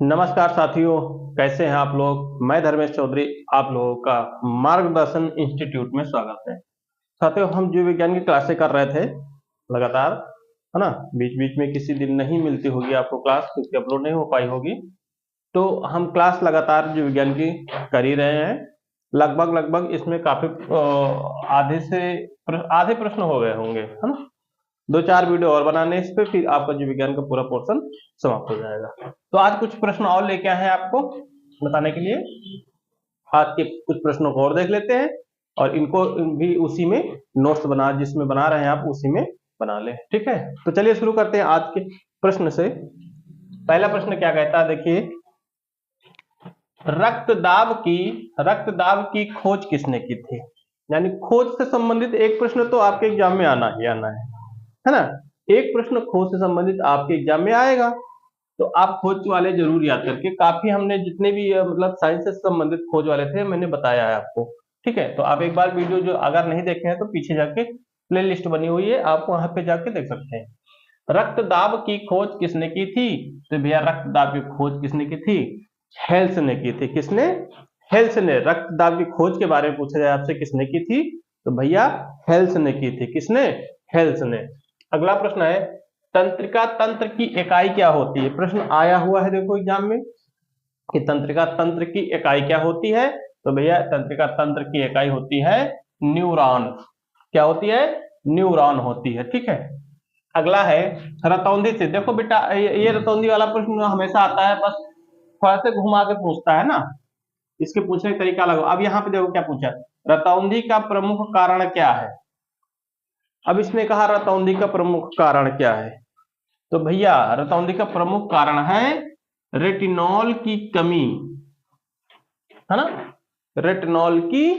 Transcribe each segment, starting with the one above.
नमस्कार साथियों, कैसे हैं आप लोग। मैं धर्मेश चौधरी आप लोगों का मार्गदर्शन इंस्टीट्यूट में स्वागत है। साथियों, हम जीव विज्ञान की क्लासें कर रहे थे लगातार, है ना। बीच बीच में किसी दिन नहीं मिलती होगी आपको क्लास, क्योंकि अपलोड नहीं हो पाई होगी। तो हम क्लास लगातार जीव विज्ञान की कर ही रहे हैं। लगभग लगभग इसमें काफी आधे प्रश्न हो गए होंगे, है ना। दो चार वीडियो और बनाने इस पे, फिर आपका जीव विज्ञान का पूरा पोर्शन समाप्त हो जाएगा। तो आज कुछ प्रश्न और लेके आए हैं आपको बताने के लिए। आज के कुछ प्रश्नों को और देख लेते हैं, और इनको भी उसी में नोट्स बना, जिसमें बना रहे हैं आप उसी में बना लें। ठीक है, तो चलिए शुरू करते हैं आज के प्रश्न से। पहला प्रश्न क्या कहता है, देखिए। रक्तदाब की खोज किसने की थी। यानी खोज से संबंधित एक प्रश्न तो आपके एग्जाम में आना ही आना है ना। एक प्रश्न खोज से संबंधित आपके एग्जाम में आएगा, तो आप खोज वाले जरूर याद करके, काफी हमने जितने भी मतलब साइंस से संबंधित खोज वाले थे मैंने बताया है आपको। ठीक है, तो आप एक बार वीडियो जो अगर नहीं देखे हैं तो पीछे जाके प्ले लिस्ट बनी हुई है, आप वहां पे जाके देख सकते हैं। रक्तदाब की खोज किसने की थी। तो भैया रक्तदाब की खोज किसने की थी। हेल्स ने की थी। किसने। हेल्स ने। रक्तदाब की खोज के बारे में पूछा जाए आपसे किसने की थी, तो भैया हेल्स ने की थी। किसने। हेल्स ने। अगला प्रश्न है, तंत्रिका तंत्र की इकाई क्या होती है। प्रश्न आया हुआ है देखो एग्जाम में कि तंत्रिका तंत्र की इकाई क्या होती है। तो भैया तंत्रिका तंत्र की इकाई होती है न्यूरॉन। क्या होती है। न्यूरॉन होती है। ठीक है। अगला है रतौंधी से। देखो बेटा, ये रतौंधी वाला प्रश्न हमेशा आता है, बस थोड़ा सा घुमा के पूछता है ना। इसके पूछने का तरीका अलग। अब यहाँ पे देखो क्या पूछा, रतौंधी का प्रमुख कारण क्या है। अब इसने कहा रतौंधी का प्रमुख कारण क्या है। तो भैया रतौंधी का प्रमुख कारण है रेटिनॉल की कमी, है ना। रेटिनॉल की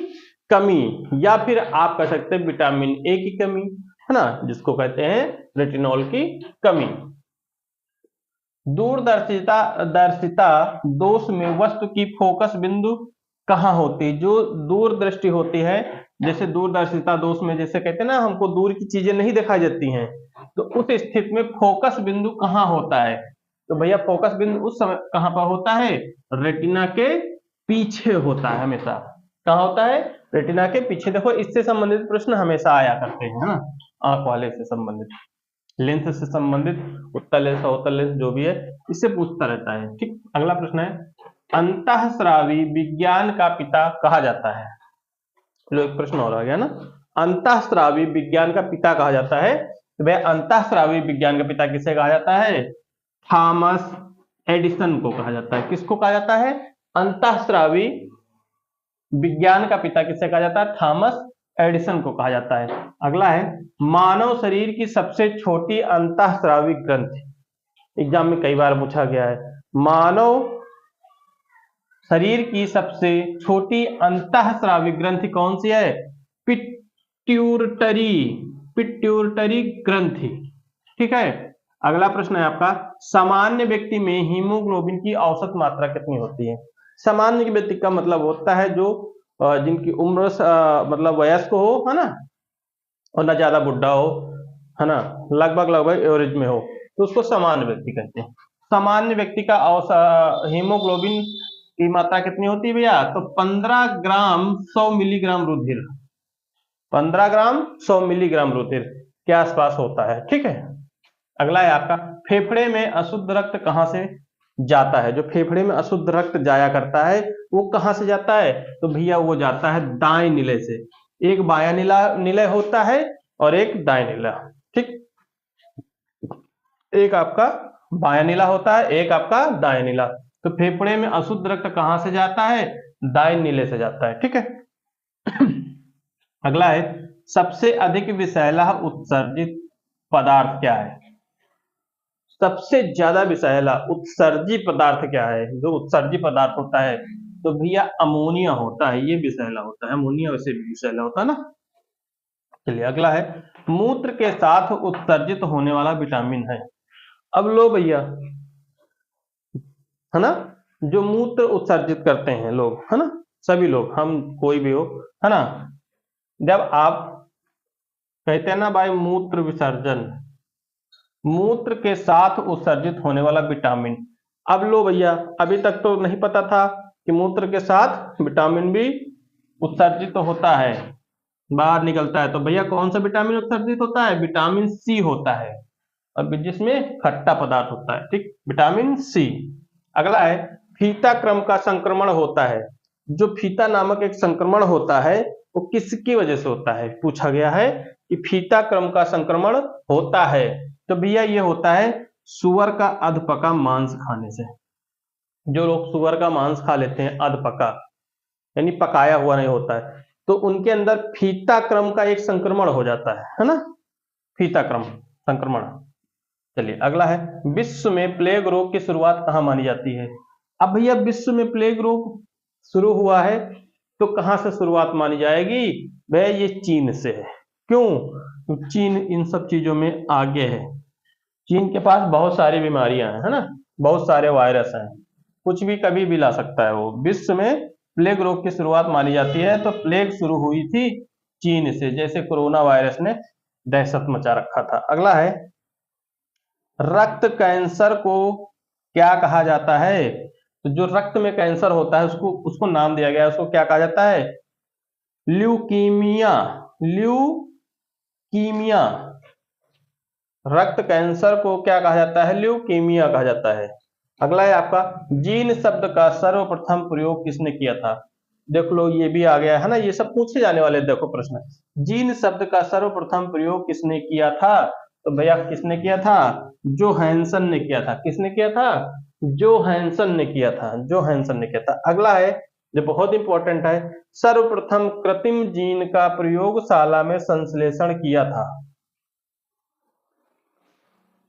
कमी, या फिर आप कह सकते हैं विटामिन ए की कमी, है ना, जिसको कहते हैं रेटिनॉल की कमी। दूरदर्शिता दर्शिता दोष में वस्तु की फोकस बिंदु कहाँ होती है। जो दूरदृष्टि होती है, जैसे दूरदर्शिता दोष में जैसे कहते हैं ना, हमको दूर की चीजें नहीं दिखाई देती हैं, तो उस स्थिति में फोकस बिंदु कहाँ होता है। तो भैया फोकस बिंदु उस समय कहाँ पर होता है, रेटिना के पीछे होता है हमेशा। कहाँ होता है, रेटिना के पीछे। देखो इससे संबंधित प्रश्न हमेशा आया करते हैं, है ना। आंख वाले से संबंधित, लेंस से संबंधित, उत्तल लेंस अवतल लेंस जो भी है, इससे पूछता रहता है। ठीक। अगला प्रश्न है, अंतःस्रावी विज्ञान का पिता कहा जाता है। लो एक प्रश्न और आ गया ना। अंतःस्रावी विज्ञान का पिता कहा जाता है, तो भाई अंतःस्रावी विज्ञान का पिता किसे कहा जाता है। थॉमस एडिसन को कहा जाता है। किसको कहा जाता है, अंतःस्रावी विज्ञान का पिता किसे कहा जाता है, थॉमस एडिसन को कहा जाता है। अगला है, मानव शरीर की सबसे छोटी अंतःस्रावी ग्रंथि। एग्जाम में कई बार पूछा गया है। मानव शरीर की सबसे छोटी अंतःस्रावी ग्रंथि कौन सी है, पिट्यूटरी। पिट्यूटरी ग्रंथि। ठीक है। अगला प्रश्न है आपका, सामान्य व्यक्ति में हीमोग्लोबिन की औसत मात्रा कितनी होती है। सामान्य व्यक्ति का मतलब होता है जो जिनकी उम्र मतलब वयस्क हो, है ना, और ना ज्यादा बुढ़ा हो, है ना, लगभग लगभग एवरेज में हो, तो उसको सामान्य व्यक्ति कहते हैं। सामान्य व्यक्ति का हीमोग्लोबिन की मात्रा कितनी होती है भैया, तो 15 ग्राम 100 मिलीग्राम रुधिर। 15 ग्राम 100 मिलीग्राम रुधिर के आसपास होता है। ठीक है। अगला है आपका, फेफड़े में अशुद्ध रक्त कहां से जाता है। जो फेफड़े में अशुद्ध रक्त जाया करता है वो कहां से जाता है, तो भैया वो जाता है दाएं निलय से। एक बायां निलय होता है और एक दाएं निलय। ठीक। एक आपका बायां नीला होता है, एक आपका दाएं नीला। तो फेफड़े में अशुद्ध रक्त कहां से जाता है, दाएं नीले से जाता है। ठीक है। अगला है, सबसे अधिक विषैला उत्सर्जित पदार्थ क्या है। सबसे ज्यादा विषैला उत्सर्जी पदार्थ क्या है। जो उत्सर्जी पदार्थ होता है, तो भैया अमोनिया होता है। ये विषैला होता है, अमोनिया वैसे भी विषैला होता है ना। चलिए अगला है, मूत्र के साथ उत्सर्जित होने वाला विटामिन है। अब लो भैया, है ना, जो मूत्र उत्सर्जित करते हैं लोग, है ना, सभी लोग, हम कोई भी हो, है ना, जब आप कहते हैं ना भाई मूत्र विसर्जन, मूत्र के साथ उत्सर्जित होने वाला विटामिन, अब लो भैया, अभी तक तो नहीं पता था कि मूत्र के साथ विटामिन बी उत्सर्जित तो होता है, बाहर निकलता है। तो भैया कौन सा विटामिन उत्सर्जित होता है? विटामिन सी होता है, और जिसमें खट्टा पदार्थ होता है, ठीक, विटामिन सी। अगला है फीता क्रम का संक्रमण होता है। जो फीता नामक एक संक्रमण होता है वो किसकी वजह से होता है? पूछा गया है कि फीता क्रम का संक्रमण होता है, तो भैया ये होता है सुअर का अधपका मांस खाने से। जो लोग सुअर का मांस खा लेते हैं अधपका, यानी पकाया हुआ नहीं होता है, तो उनके अंदर फीता क्रम का एक संक्रमण हो जाता है ना, फीता क्रम संक्रमण। चलिए अगला है विश्व में प्लेग रोग की शुरुआत कहाँ मानी जाती है? अब भैया विश्व में प्लेग रोग शुरू हुआ है तो कहां से शुरुआत मानी जाएगी? भैया ये चीन से है। क्यों? तो चीन इन सब चीजों में आगे है। चीन के पास बहुत सारी बीमारियां हैं, है ना, बहुत सारे वायरस हैं, कुछ भी कभी भी ला सकता है वो। विश्व में प्लेग रोग की शुरुआत मानी जाती है तो प्लेग शुरू हुई थी चीन से, जैसे कोरोना वायरस ने दहशत मचा रखा था। अगला है रक्त कैंसर को क्या कहा जाता है? तो जो रक्त में कैंसर होता है उसको उसको नाम दिया गया है, उसको क्या कहा जाता है? ल्यूकीमिया। ल्यूकीमिया। रक्त कैंसर को क्या कहा जाता है? ल्यूकीमिया कहा जाता है। अगला है आपका जीन शब्द का सर्वप्रथम प्रयोग किसने किया था? देख लो ये भी आ गया है ना, ये सब पूछे जाने वाले। देखो प्रश्न, जीन शब्द का सर्वप्रथम प्रयोग किसने किया था? तो भैया किसने किया था? जोहानसन ने किया था। किसने किया था? जोहानसन ने किया था। जोहानसन ने किया था। अगला है जो बहुत इंपॉर्टेंट है, सर्वप्रथम कृत्रिम जीन का प्रयोगशाला में संश्लेषण किया था।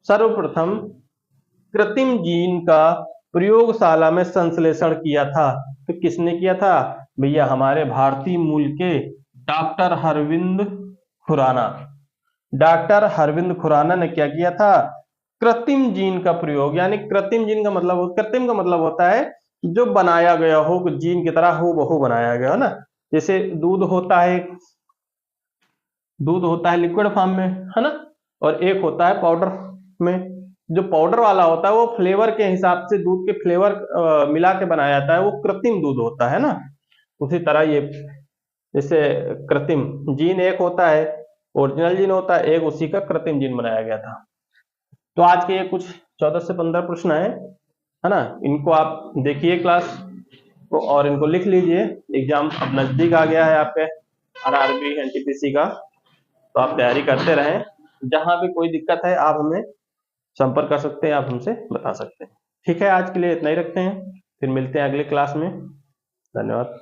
सर्वप्रथम कृत्रिम जीन का प्रयोगशाला में संश्लेषण किया था, तो किसने किया था? भैया हमारे भारतीय मूल के डॉक्टर हरविंद खुराना। डॉक्टर हरविंद खुराना ने क्या किया था? कृत्रिम जीन का प्रयोग, यानी कृत्रिम जीन का मतलब, कृत्रिम का मतलब होता है जो बनाया गया हो, जीन की तरह हो बहु बनाया गया, है ना। जैसे दूध होता है, दूध होता है लिक्विड फॉर्म में, है ना, और एक होता है पाउडर में। जो पाउडर वाला होता है वो फ्लेवर के हिसाब से दूध के फ्लेवर मिला के बनाया जाता है, वो कृत्रिम दूध होता है ना। उसी तरह ये जैसे कृत्रिम जीन एक होता है, ओरिजिनल जीन होता है एक, उसी का कृत्रिम जीन बनाया गया था। तो आज के ये कुछ 14 से 15 प्रश्न है ना, इनको आप देखिए क्लास को और इनको लिख लीजिए। एग्जाम अब नजदीक आ गया है आपके आरआरबी एनटीपीसी का, तो आप तैयारी करते रहें। जहां भी कोई दिक्कत है आप हमें संपर्क कर सकते हैं, आप हमसे बता सकते हैं। ठीक है, आज के लिए इतना ही रखते हैं, फिर मिलते हैं अगले क्लास में। धन्यवाद।